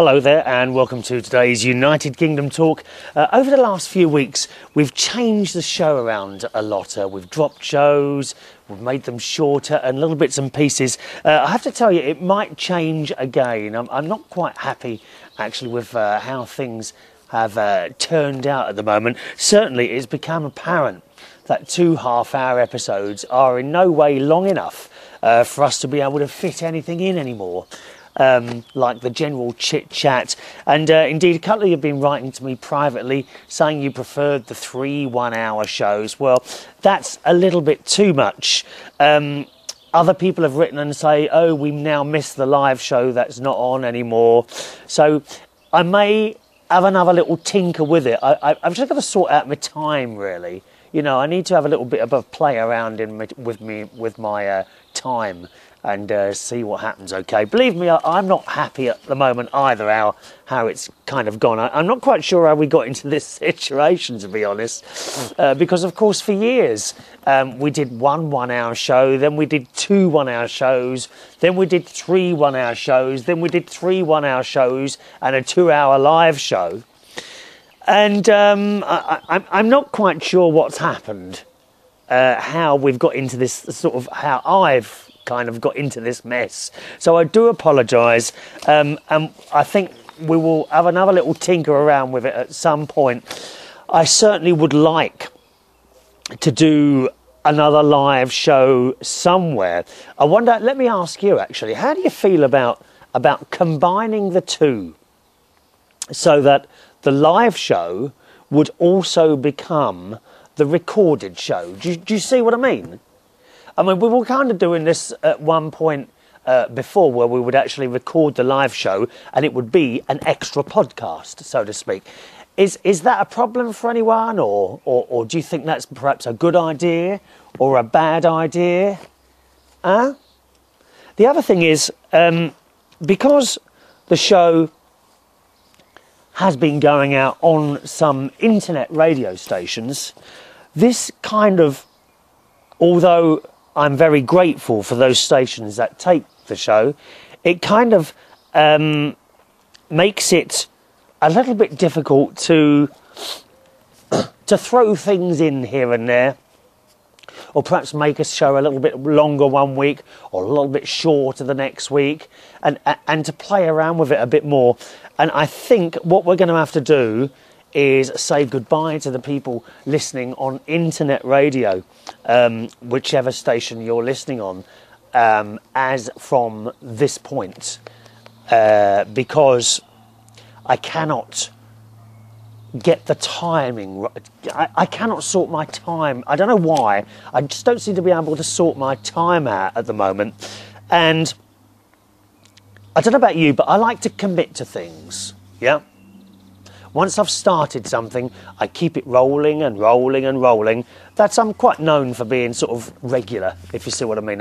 Hello there and welcome to today's United Kingdom talk. Over the last few weeks we've changed the show around a lot. We've dropped shows, we've made them shorter and little bits and pieces. I have to tell you, it might change again. I'm not quite happy actually with how things have turned out at the moment. Certainly it's become apparent that 2 half-hour episodes are in no way long enough for us to be able to fit anything in anymore. Like the general chit-chat, and indeed a couple of you have been writing to me privately saying you preferred the 3 one-hour shows. Well, that's a little bit too much. Other people have written and say, oh, we now miss the live show that's not on anymore. So I may have another little tinker with it. I've just got to sort out my time, really. You know, I need to have a little bit of a play around with my time and see what happens, okay? Believe me, I'm not happy at the moment either how it's kind of gone. I'm not quite sure how we got into this situation, to be honest, because, of course, for years we did 1 one-hour show, then we did 2 one-hour shows, then we did 3 one-hour shows, then we did 3 one-hour shows and a 2-hour live show. And I'm not quite sure what's happened, how we've got into this sort of, how I've kind of got into this mess. So I do apologise, and I think we will have another little tinker around with it at some point. I certainly would like to do another live show somewhere. I wonder, let me ask you actually, how do you feel about combining the two so that the live show would also become the recorded show? Do you see what I mean? I mean, we were kind of doing this at one point before, where we would actually record the live show and it would be an extra podcast, so to speak. Is that a problem for anyone, or do you think that's perhaps a good idea or a bad idea? The other thing is, because the show has been going out on some internet radio stations, this kind of, although I'm very grateful for those stations that take the show, it kind of makes it a little bit difficult to throw things in here and there, or perhaps make a show a little bit longer one week or a little bit shorter the next week, and to play around with it a bit more. And I think what we're going to have to do is say goodbye to the people listening on internet radio, whichever station you're listening on, as from this point, because I cannot get the timing right. I cannot sort my time. I don't know why. I just don't seem to be able to sort my time out at the moment. And I don't know about you, but I like to commit to things, yeah? Once I've started something, I keep it rolling and rolling and rolling. I'm quite known for being sort of regular, if you see what I mean.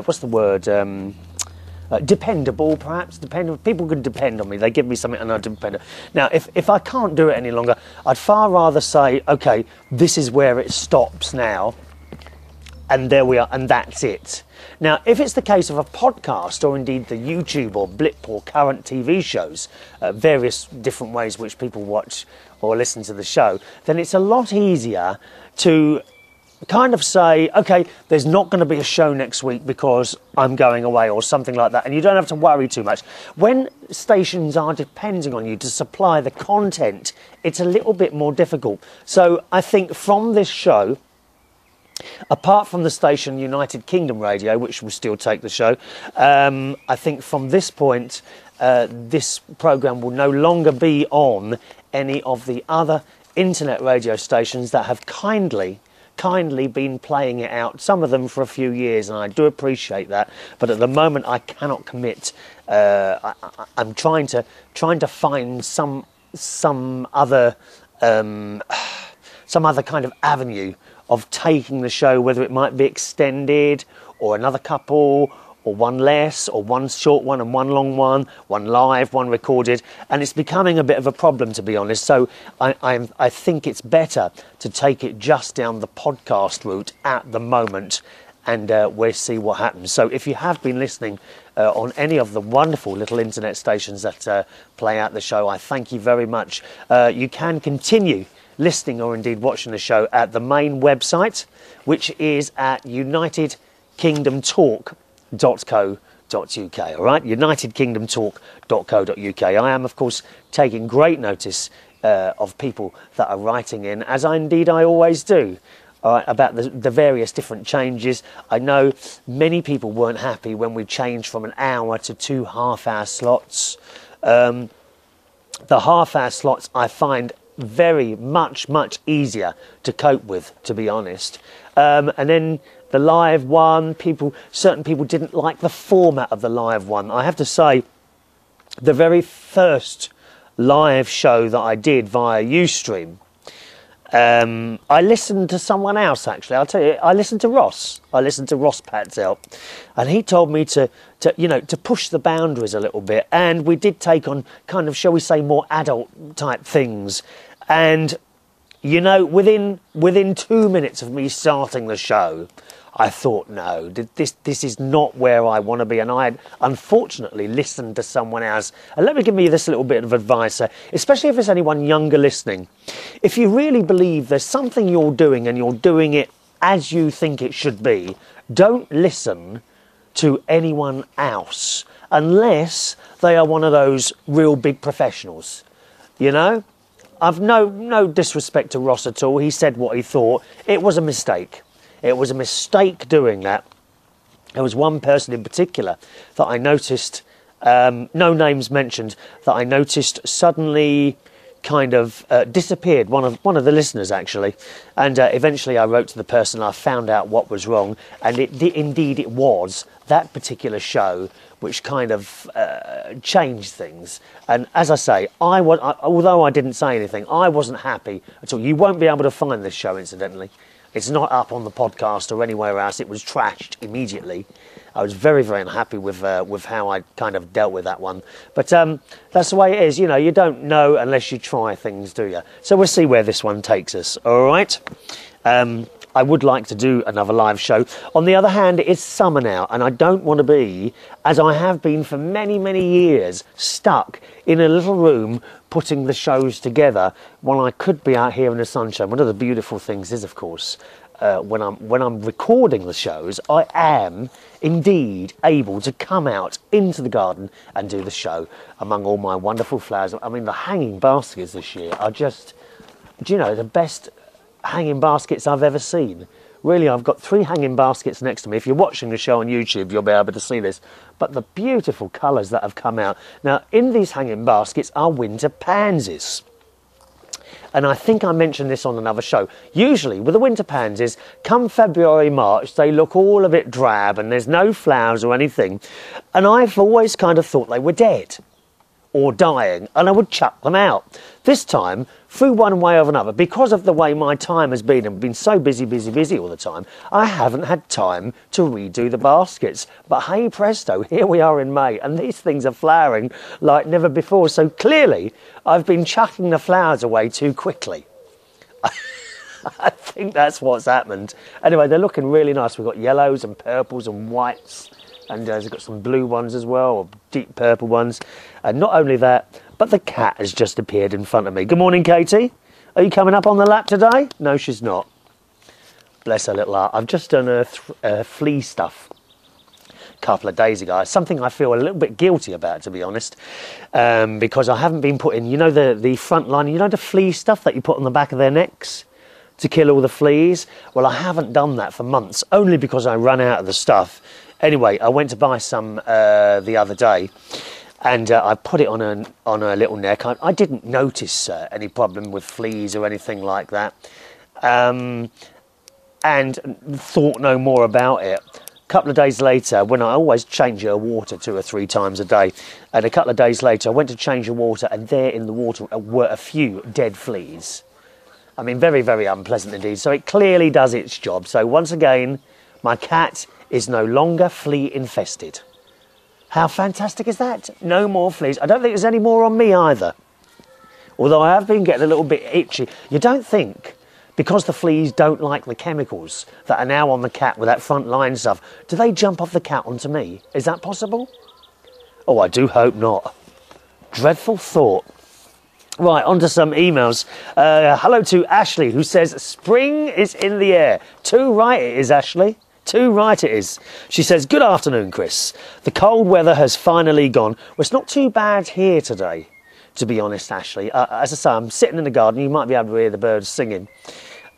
What's the word? Dependable, perhaps. Dependable. People can depend on me. They give me something and I depend. Now, if I can't do it any longer, I'd far rather say, okay, this is where it stops now, and there we are, and that's it. Now, if it's the case of a podcast, or indeed the YouTube or Blip or current TV shows, various different ways which people watch or listen to the show, then it's a lot easier to kind of say, okay, there's not going to be a show next week because I'm going away or something like that, and you don't have to worry too much. When stations are depending on you to supply the content, it's a little bit more difficult. So I think from this show, apart from the station United Kingdom Radio, which will still take the show, I think from this point, this programme will no longer be on any of the other internet radio stations that have kindly been playing it out, some of them for a few years, and I do appreciate that, but at the moment I cannot commit. I'm trying to find some other kind of avenue of taking the show, whether it might be extended or another couple or one less or one short one and one long one live, one recorded, and it's becoming a bit of a problem, to be honest. So I think it's better to take it just down the podcast route at the moment, and we'll see what happens. So if you have been listening on any of the wonderful little internet stations that play out the show. I thank you very much. You can continue listening or indeed watching the show at the main website, which is at unitedkingdomtalk.co.uk. All right, unitedkingdomtalk.co.uk. I am, of course, taking great notice of people that are writing in, as I always do, about the various different changes. I know many people weren't happy when we changed from an hour to 2 half-hour slots. The half-hour slots I find very much easier to cope with, to be honest. And then the live one, certain people didn't like the format of the live one. I have to say, the very first live show that I did via Ustream, I listened to someone else, actually. I'll tell you, I listened to Ross Patzel, and he told me to push the boundaries a little bit, and we did take on kind of, shall we say, more adult type things. And within 2 minutes of me starting the show, I thought, no, this is not where I want to be. And I had, unfortunately, listened to someone else. And let me give you this little bit of advice, especially if there's anyone younger listening. If you really believe there's something you're doing and you're doing it as you think it should be, don't listen to anyone else unless they are one of those real big professionals. I've no disrespect to Ross at all. He said what he thought. It was a mistake. It was a mistake doing that. There was one person in particular that I noticed, no names mentioned, that I noticed suddenly kind of disappeared, one of the listeners actually, and eventually I wrote to the person. I found out what was wrong, and indeed it was that particular show which kind of changed things. And as I say, although I didn't say anything, I wasn't happy at all. You won't be able to find this show, incidentally. It's not up on the podcast or anywhere else. It was trashed immediately. I was very unhappy with how I kind of dealt with that one. But that's the way it is. You don't know unless you try things, do you? So we'll see where this one takes us. All right. I would like to do another live show. On the other hand, it's summer now, and I don't want to be, as I have been for many years, stuck in a little room putting the shows together when I could be out here in the sunshine. One of the beautiful things is, of course, when I'm recording the shows, I am indeed able to come out into the garden and do the show among all my wonderful flowers. I mean, the hanging baskets this year are just, the best hanging baskets I've ever seen. Really, I've got 3 hanging baskets next to me. If you're watching the show on YouTube, you'll be able to see this. But the beautiful colours that have come out. Now, in these hanging baskets are winter pansies. And I think I mentioned this on another show. Usually, with the winter pansies, come February, March, they look all a bit drab and there's no flowers or anything. And I've always kind of thought they were dead or dying, and I would chuck them out. This time, through one way or another, because of the way my time has been, and been so busy all the time, I haven't had time to redo the baskets. But hey presto, here we are in May, and these things are flowering like never before. So clearly, I've been chucking the flowers away too quickly. I think that's what's happened. Anyway, they're looking really nice. We've got yellows and purples and whites, and we've got some blue ones as well, or deep purple ones. And not only that, but the cat has just appeared in front of me. Good morning, Katie. Are you coming up on the lap today? No, she's not. Bless her little heart. I've just done her flea stuff a couple of days ago. It's something I feel a little bit guilty about, to be honest, because I haven't been putting, the front line, the flea stuff that you put on the back of their necks to kill all the fleas. Well, I haven't done that for months, only because I ran out of the stuff. Anyway, I went to buy some the other day, and I put it on her little neck. I didn't notice any problem with fleas or anything like that, and thought no more about it. A couple of days later, when I always change her water 2 or 3 times a day, and a couple of days later I went to change her water, and there in the water were a few dead fleas. I mean, very unpleasant indeed. So it clearly does its job. So once again, my cat is no longer flea infested. How fantastic is that? No more fleas. I don't think there's any more on me either. Although I have been getting a little bit itchy. You don't think because the fleas don't like the chemicals that are now on the cat with that front line stuff, do they jump off the cat onto me? Is that possible? Oh, I do hope not. Dreadful thought. Right, on to some emails. Hello to Ashley, who says, spring is in the air. Too right it is, Ashley. Too right it is. She says, good afternoon, Chris. The cold weather has finally gone. Well, it's not too bad here today, to be honest, Ashley. As I say, I'm sitting in the garden. You might be able to hear the birds singing.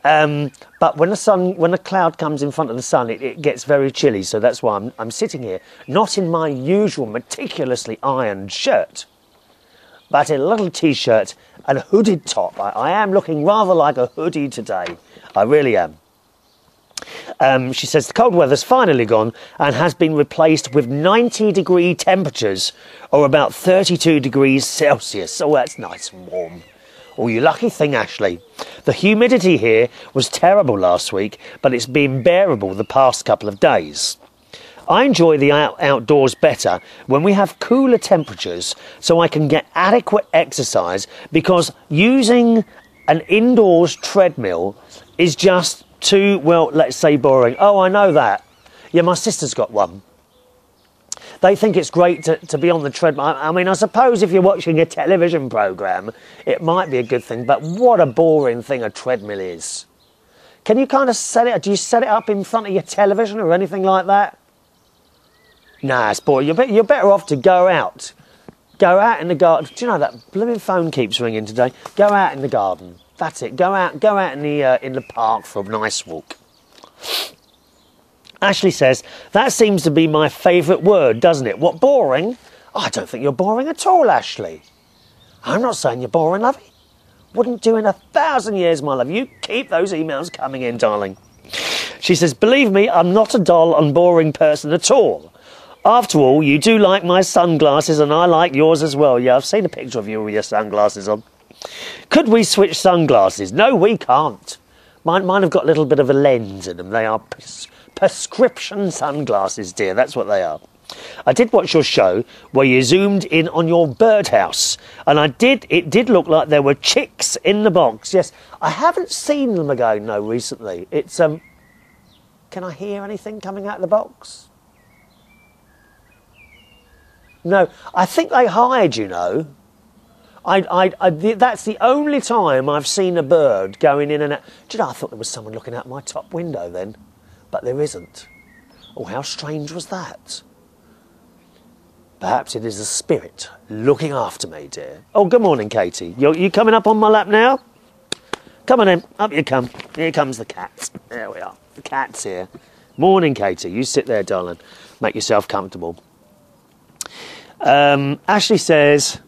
But when the cloud comes in front of the sun, it gets very chilly. So that's why I'm sitting here, not in my usual meticulously ironed shirt, but in a little T-shirt and a hooded top. I am looking rather like a hoodie today. I really am. She says the cold weather's finally gone and has been replaced with 90-degree temperatures, or about 32 degrees Celsius. Oh, that's nice and warm. Oh, you lucky thing, Ashley. The humidity here was terrible last week, but it's been bearable the past couple of days. I enjoy the outdoors better when we have cooler temperatures, so I can get adequate exercise, because using an indoors treadmill is just too, well, let's say boring. Oh, I know that. Yeah, my sister's got one. They think it's great to be on the treadmill. I mean, I suppose if you're watching a television programme, it might be a good thing, but what a boring thing a treadmill is. Can you kind of set it, do you set it up in front of your television or anything like that? Nah, it's boring. You're better off to go out. Go out in the garden. Do you know that blooming phone keeps ringing today? Go out in the garden. That's it. Go out in the park for a nice walk. Ashley says, that seems to be my favourite word, doesn't it? What, boring? Oh, I don't think you're boring at all, Ashley. I'm not saying you're boring, lovey. Wouldn't do in 1,000 years, my love. You keep those emails coming in, darling. She says, believe me, I'm not a dull and boring person at all. After all, you do like my sunglasses and I like yours as well. Yeah, I've seen a picture of you with your sunglasses on. Could we switch sunglasses? No, we can't. Mine have got a little bit of a lens in them. They are prescription sunglasses, dear. That's what they are. I did watch your show where you zoomed in on your birdhouse, and it did look like there were chicks in the box. Yes, I haven't seen them again, no, recently. It's, can I hear anything coming out of the box? No, I think they hide, you know. That's the only time I've seen a bird going in and out. Do you know, I thought there was someone looking out my top window then, but there isn't. Oh, how strange was that? Perhaps it is a spirit looking after me, dear. Oh, good morning, Katie. You coming up on my lap now? Come on in, up you come. Here comes the cat. There we are. The cat's here. Morning, Katie. You sit there, darling. Make yourself comfortable. Ashley says,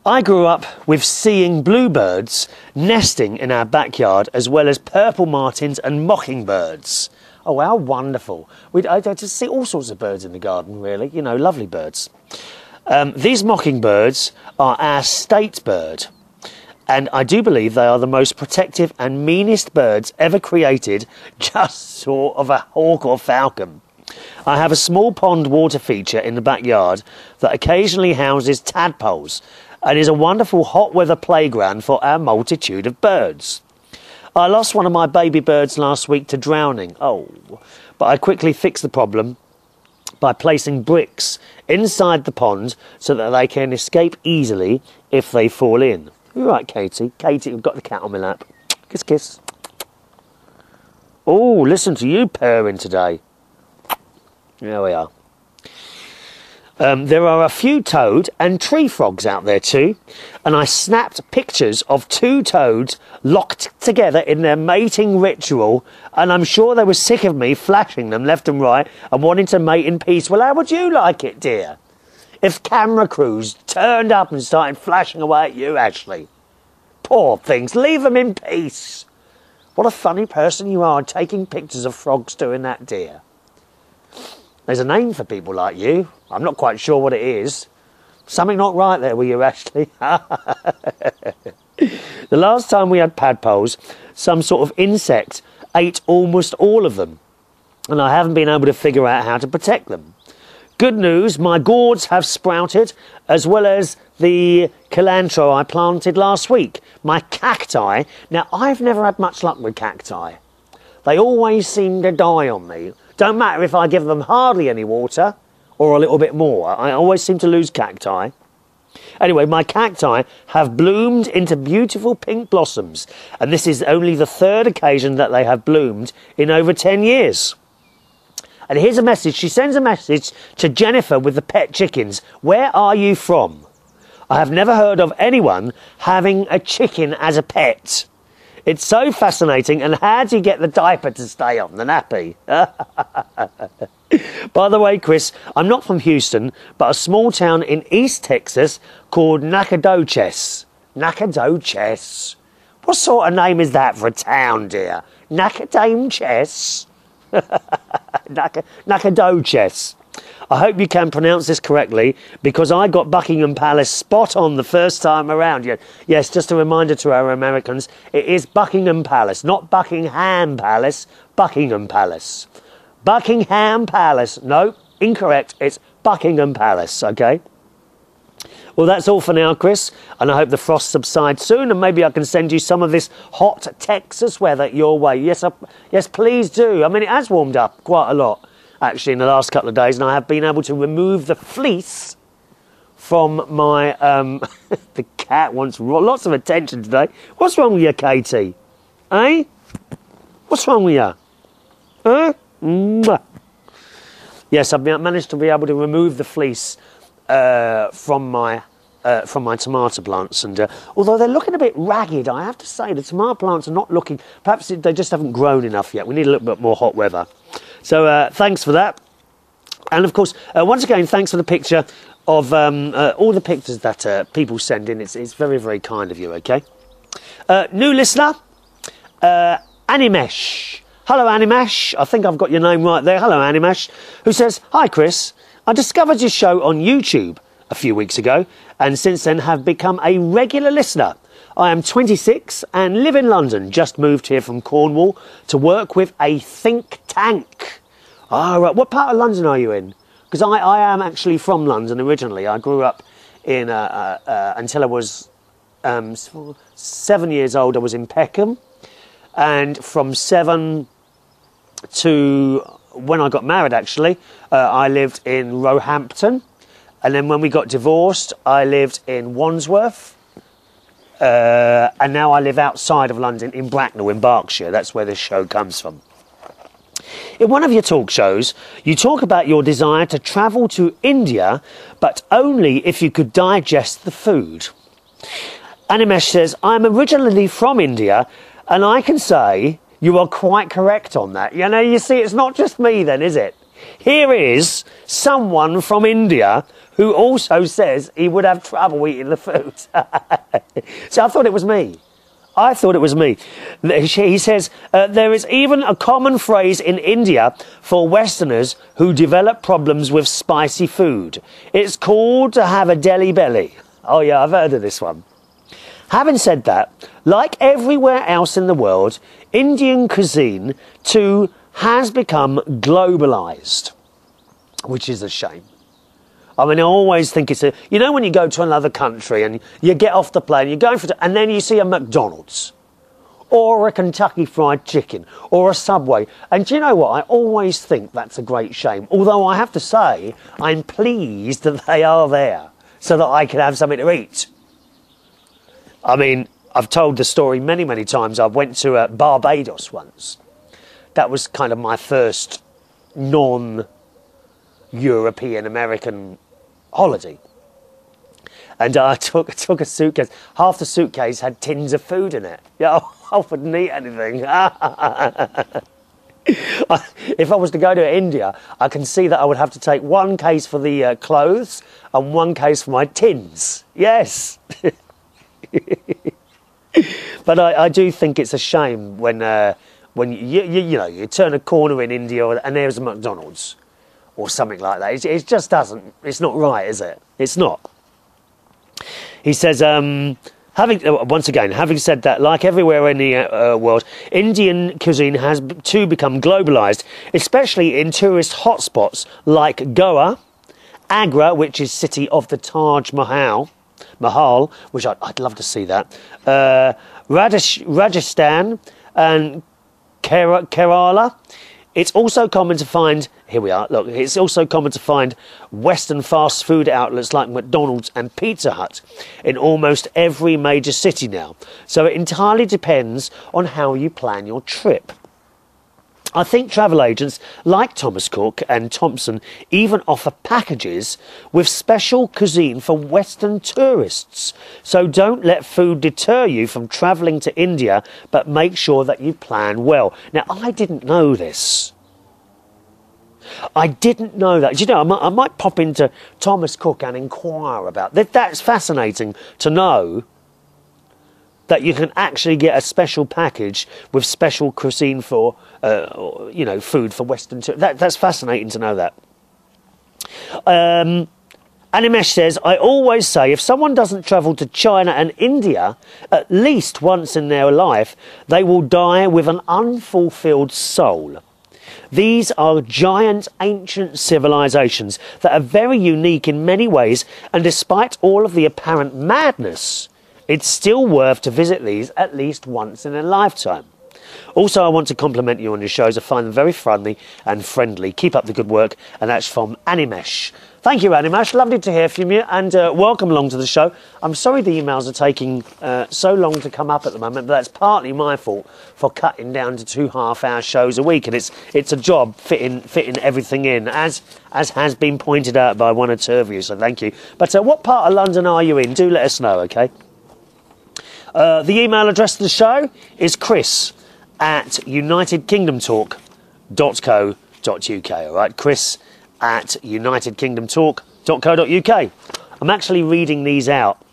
I grew up with seeing bluebirds nesting in our backyard, as well as purple martins and mockingbirds. Oh, how wonderful. I just see all sorts of birds in the garden, really. You know, lovely birds. These mockingbirds are our state bird, and I do believe they are the most protective and meanest birds ever created, just sort of a hawk or falcon. I have a small pond water feature in the backyard that occasionally houses tadpoles and is a wonderful hot weather playground for our multitude of birds. I lost one of my baby birds last week to drowning. Oh, but I quickly fixed the problem by placing bricks inside the pond so that they can escape easily if they fall in. You're right, Katie. Katie, we've got the cat on my lap. Kiss, kiss. Oh, listen to you purring today. There we are. There are a few toad and tree frogs out there too, and I snapped pictures of two toads locked together in their mating ritual, and I'm sure they were sick of me flashing them left and right and wanting to mate in peace. Well, how would you like it, dear, if camera crews turned up and started flashing away at you, Ashley? Poor things, leave them in peace. What a funny person you are, taking pictures of frogs doing that, dear. There's a name for people like you. I'm not quite sure what it is. Something not right there with you, Ashley. The last time we had tadpoles, some sort of insect ate almost all of them, and I haven't been able to figure out how to protect them. Good news, my gourds have sprouted, as well as the cilantro I planted last week. My cacti. Now, I've never had much luck with cacti. They always seem to die on me. Don't matter if I give them hardly any water or a little bit more. I always seem to lose cacti. Anyway, my cacti have bloomed into beautiful pink blossoms, and this is only the third occasion that they have bloomed in over 10 years. And here's a message. She sends a message to Jennifer with the pet chickens. Where are you from? I have never heard of anyone having a chicken as a pet. It's so fascinating. And how do you get the diaper to stay on, the nappy? By the way, Chris, I'm not from Houston, but a small town in East Texas called Nacogdoches. Nacogdoches? What sort of name is that for a town, dear? Nacogdoches? Nacogdoches. I hope you can pronounce this correctly, because I got Buckingham Palace spot on the first time around. Yes, just a reminder to our Americans, it is Buckingham Palace, not Buckingham Palace, Buckingham Palace. Buckingham Palace. No, incorrect. It's Buckingham Palace, okay? Well, that's all for now, Chris, and I hope the frost subsides soon, and maybe I can send you some of this hot Texas weather your way. Yes, please do. I mean, it has warmed up quite a lot, actually, in the last couple of days, and I have been able to remove the fleece from my... the cat wants lots of attention today. What's wrong with you, Katie? Eh? What's wrong with you? Huh? Mwah. Yes, I've managed to be able to remove the fleece from my tomato plants, and although they're looking a bit ragged, I have to say the tomato plants are not looking. Perhaps they just haven't grown enough yet. We need a little bit more hot weather. So thanks for that, and of course, once again, thanks for the picture of all the pictures that people send in. It's very, very kind of you. Okay, new listener, Animesh. Hello, Animesh. I think I've got your name right there. Hello, Animesh, who says, "Hi, Chris. I discovered your show on YouTube a few weeks ago, and since then have become a regular listener. I am 26 and live in London. Just moved here from Cornwall to work with a think tank." Ah, right. What part of London are you in? Because I am actually from London originally. I grew up in until I was 7 years old. I was in Peckham, and from 7 to when I got married, actually, I lived in Roehampton, and then when we got divorced, I lived in Wandsworth, and now I live outside of London in Bracknell in Berkshire. That's where this show comes from. In one of your talk shows, you talk about your desire to travel to India, but only if you could digest the food. Animesh says, "I'm originally from India, and I can say you are quite correct on that." You know, you see, it's not just me then, is it? Here is someone from India who also says he would have trouble eating the food. So I thought it was me. I thought it was me. He says, there is even a common phrase in India for Westerners who develop problems with spicy food. It's called to have a deli belly. Oh yeah, I've heard of this one. Having said that, like everywhere else in the world, Indian cuisine too has become globalised, which is a shame. I mean, I always think it's a... You know when you go to another country and you get off the plane, you're going for... And then you see a McDonald's or a Kentucky Fried Chicken or a Subway. And do you know what? I always think that's a great shame. Although I have to say, I'm pleased that they are there so that I can have something to eat. I mean, I've told the story many, many times. I went to Barbados once. That was kind of my first non-European American holiday. And I took a suitcase. Half the suitcase had tins of food in it. Yeah, I wouldn't eat anything. If I was to go to India, I can see that I would have to take one case for the clothes and one case for my tins. Yes. But I do think it's a shame when you turn a corner in India and there's a McDonald's or something like that. It just doesn't. It's not right, is it? It's not. He says, having said that, like everywhere in the world, Indian cuisine has too become globalised, especially in tourist hotspots like Goa Agra, which is city of the Taj Mahal, which I'd love to see that. Rajasthan and Kerala. It's also common to find, here we are, look, it's also common to find Western fast food outlets like McDonald's and Pizza Hut in almost every major city now. So it entirely depends on how you plan your trip. I think travel agents like Thomas Cook and Thompson even offer packages with special cuisine for Western tourists. So don't let food deter you from travelling to India, but make sure that you plan well. Now, I didn't know this. I didn't know that. You know, I might pop into Thomas Cook and inquire about that. That's fascinating to know that you can actually get a special package with special cuisine for, you know, food for Western tourists. That's fascinating to know that. Animesh says, I always say if someone doesn't travel to China and India at least once in their life, they will die with an unfulfilled soul. These are giant ancient civilizations that are very unique in many ways, and despite all of the apparent madness, it's still worth to visit these at least once in a lifetime. Also, I want to compliment you on your shows. I find them very funny and friendly. Keep up the good work. And that's from Animesh. Thank you, Animesh. Lovely to hear from you, and welcome along to the show. I'm sorry the emails are taking so long to come up at the moment, but that's partly my fault for cutting down to 2 half-hour shows a week, and it's a job fitting everything in, as has been pointed out by 1 or 2 of you, so thank you. But what part of London are you in? Do let us know, OK? The email address to the show is chris@unitedkingdomtalk.co.uk, all right? chris@unitedkingdomtalk.co.uk. I'm actually reading these out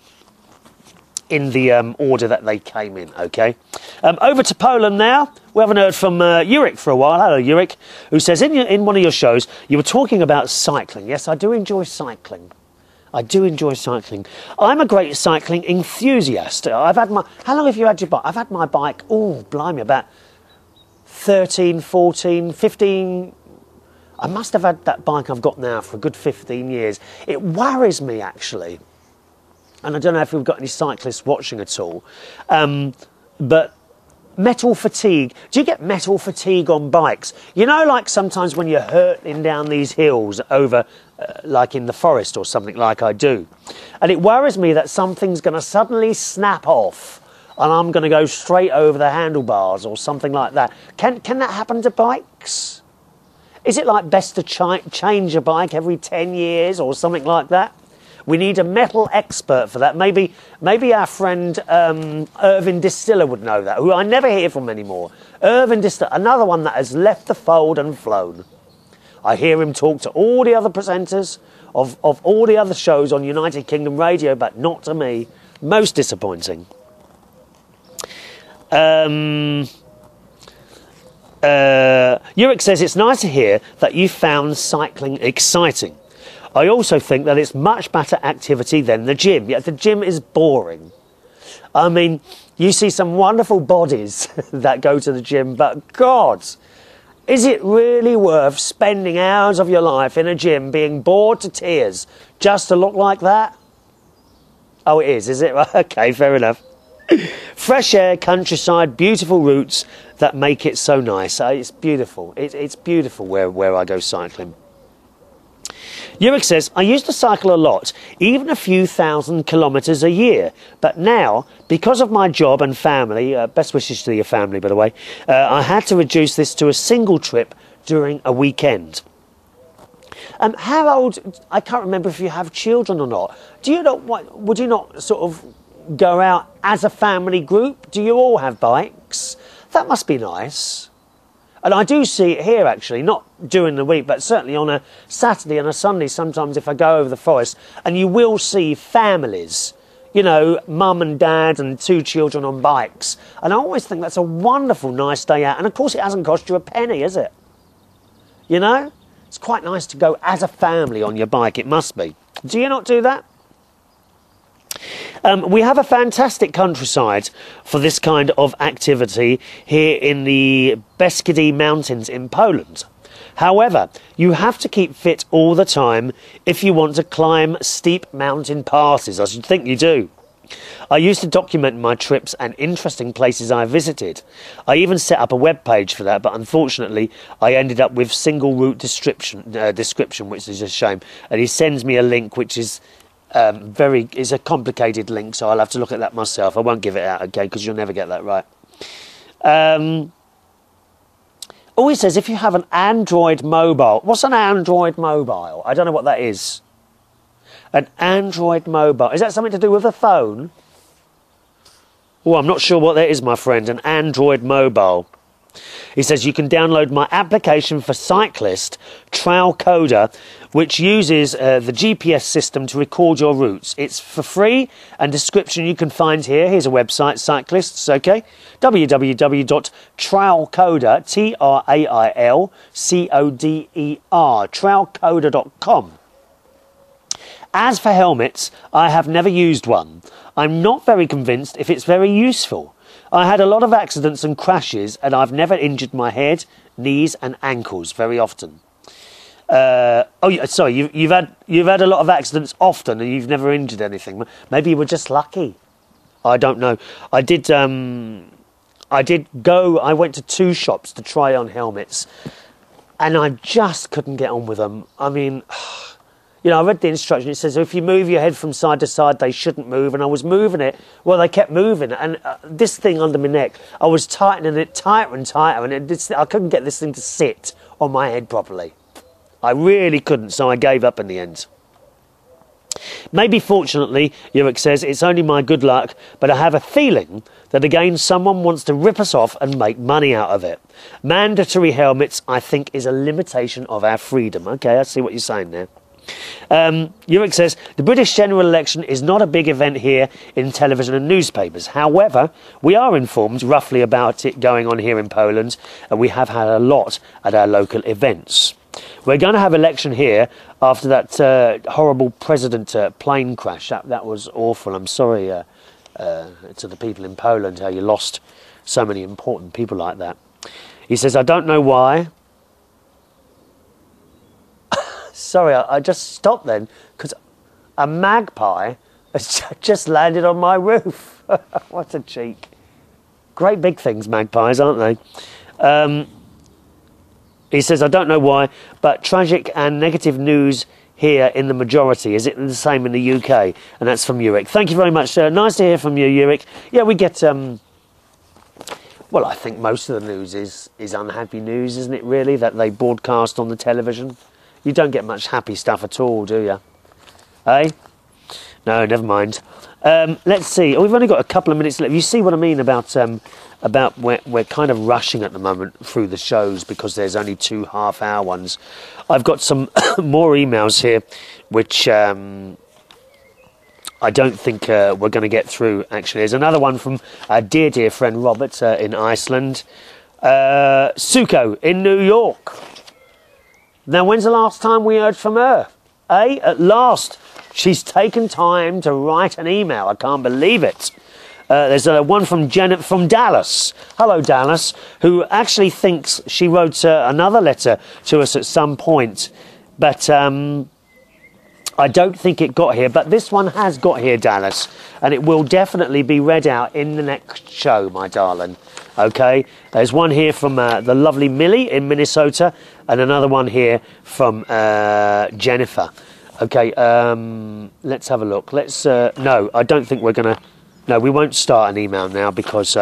in the order that they came in, OK? Over to Poland now. We haven't heard from Yurik for a while. Hello, Yurik, who says, in one of your shows, you were talking about cycling. Yes, I do enjoy cycling. I do enjoy cycling. I'm a great cycling enthusiast. I've had my... How long have you had your bike? I've had my bike, oh, blimey, about 13, 14, 15... I must have had that bike I've got now for a good 15 years. It worries me, actually. And I don't know if we've got any cyclists watching at all. But metal fatigue. Do you get metal fatigue on bikes? You know, like sometimes when you're hurtling down these hills over... like in the forest or something like I do. And it worries me that something's going to suddenly snap off and I'm going to go straight over the handlebars or something like that. Can that happen to bikes? Is it like best to change a bike every 10 years or something like that? We need a metal expert for that. Maybe our friend Irvin Distiller would know that, who I never hear from anymore. Irvin Distiller, another one that has left the fold and flown. I hear him talk to all the other presenters of all the other shows on United Kingdom Radio, but not to me. Most disappointing. Yurik says, it's nice to hear that you found cycling exciting. I also think that it's much better activity than the gym. Yeah, the gym is boring. I mean, you see some wonderful bodies that go to the gym, but God... is it really worth spending hours of your life in a gym being bored to tears just to look like that? Oh, it is it? OK, fair enough. Fresh air, countryside, beautiful routes that make it so nice. It's beautiful. It's beautiful where I go cycling. Yurik says, I used to cycle a lot, even a few thousand kilometres a year. But now, because of my job and family, best wishes to your family, by the way, I had to reduce this to a single trip during a weekend. How old, I can't remember if you have children or not. Do you not, would you not sort of go out as a family group? Do you all have bikes? That must be nice. And I do see it here, actually, not during the week, but certainly on a Saturday and a Sunday, sometimes if I go over the forest, and you will see families, you know, mum and dad and 2 children on bikes. And I always think that's a wonderful, nice day out. And, of course, it hasn't cost you a penny, is it? You know? It's quite nice to go as a family on your bike, it must be. Do you not do that? We have a fantastic countryside for this kind of activity here in the Beskidi Mountains in Poland. However, you have to keep fit all the time if you want to climb steep mountain passes. I should think you do. I used to document my trips and interesting places I visited. I even set up a web page for that, but unfortunately I ended up with single route description, which is a shame. And he sends me a link which is is a complicated link, so I'll have to look at that myself. I won't give it out, okay, because you'll never get that right. He says if you have an Android mobile. What's an Android mobile? I don't know what that is. An Android mobile. Is that something to do with a phone? Oh, I'm not sure what that is, my friend. An Android mobile. He says you can download my application for cyclist, Trail Coder, which uses the GPS system to record your routes. It's for free, and description you can find here. Here's a website, cyclists, okay? www.trailcoder, Trailcoder, trailcoder.com. As for helmets, I have never used one. I'm not very convinced if it's very useful. I had a lot of accidents and crashes, and I've never injured my head, knees and ankles very often. You've had a lot of accidents often and you've never injured anything. Maybe you were just lucky. I don't know. I went to 2 shops to try on helmets, and I just couldn't get on with them. I mean, I read the instruction. It says if you move your head from side to side, they shouldn't move. And I was moving it. Well, they kept moving. And this thing under my neck, I was tightening it tighter and tighter. And I couldn't get this thing to sit on my head properly. I really couldn't, so I gave up in the end. Maybe fortunately, Yurik says, it's only my good luck, but I have a feeling that again someone wants to rip us off and make money out of it. Mandatory helmets, I think, is a limitation of our freedom. Okay, I see what you're saying there. Yurik says, the British general election is not a big event here in television and newspapers. However, we are informed roughly about it going on here in Poland, and we have had a lot at our local events. We're going to have election here after that horrible president plane crash. That was awful. I'm sorry to the people in Poland how you lost so many important people like that. He says, I don't know why. Sorry, I just stopped then because a magpie has just landed on my roof. What a cheek. Great big things, magpies, aren't they? He says, I don't know why, but tragic and negative news here in the majority. Is it the same in the UK? And that's from Yurik. Thank you very much. Nice to hear from you, Yurik. Yeah, we get... well, I think most of the news is unhappy news, isn't it, really, that they broadcast on the television? You don't get much happy stuff at all, do you? Eh? No, never mind. Let's see. Oh, we've only got a couple of minutes left. You see what I mean about we're kind of rushing at the moment through the shows because there's only 2 half-hour ones. I've got some more emails here, which I don't think we're going to get through, actually. There's another one from our dear friend Robert in Iceland. Suko in New York. Now, when's the last time we heard from her? Eh? At last. She's taken time to write an email. I can't believe it. There's one from Janet from Dallas. Hello, Dallas, who actually thinks she wrote another letter to us at some point. But I don't think it got here. But this one has got here, Dallas. And it will definitely be read out in the next show, my darling. Okay, there's one here from the lovely Millie in Minnesota, and another one here from Jennifer. Okay, let's have a look. No, I don't think we're gonna. No, we won't start an email now because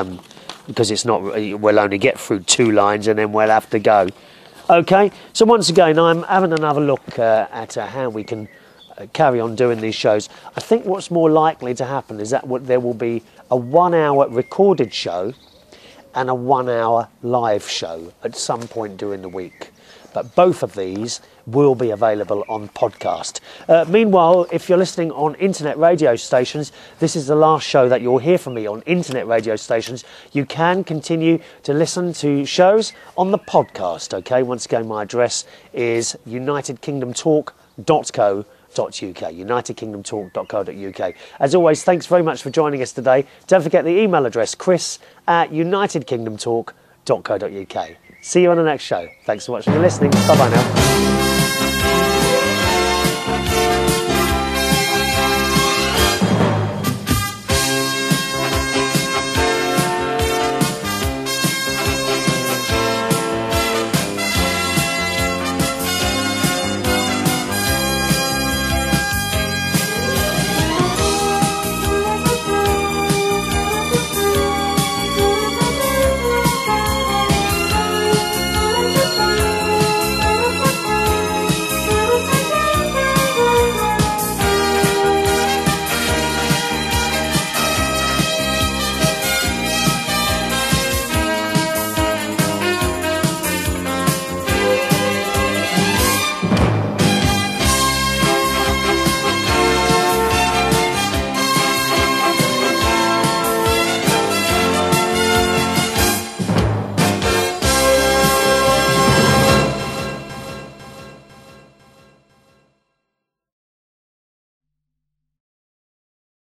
it's not. We'll only get through 2 lines and then we'll have to go. Okay, so once again, I'm having another look at how we can carry on doing these shows. I think what's more likely to happen is that there will be a 1-hour recorded show and a 1-hour live show at some point during the week. But both of these will be available on podcast. Meanwhile, if you're listening on internet radio stations, this is the last show that you'll hear from me on internet radio stations. You can continue to listen to shows on the podcast, okay? Once again, my address is unitedkingdomtalk.co.uk, unitedkingdomtalk.co.uk. As always, thanks very much for joining us today. Don't forget the email address, chris@unitedkingdomtalk.co.uk. See you on the next show. Thanks so much for listening. Bye bye now.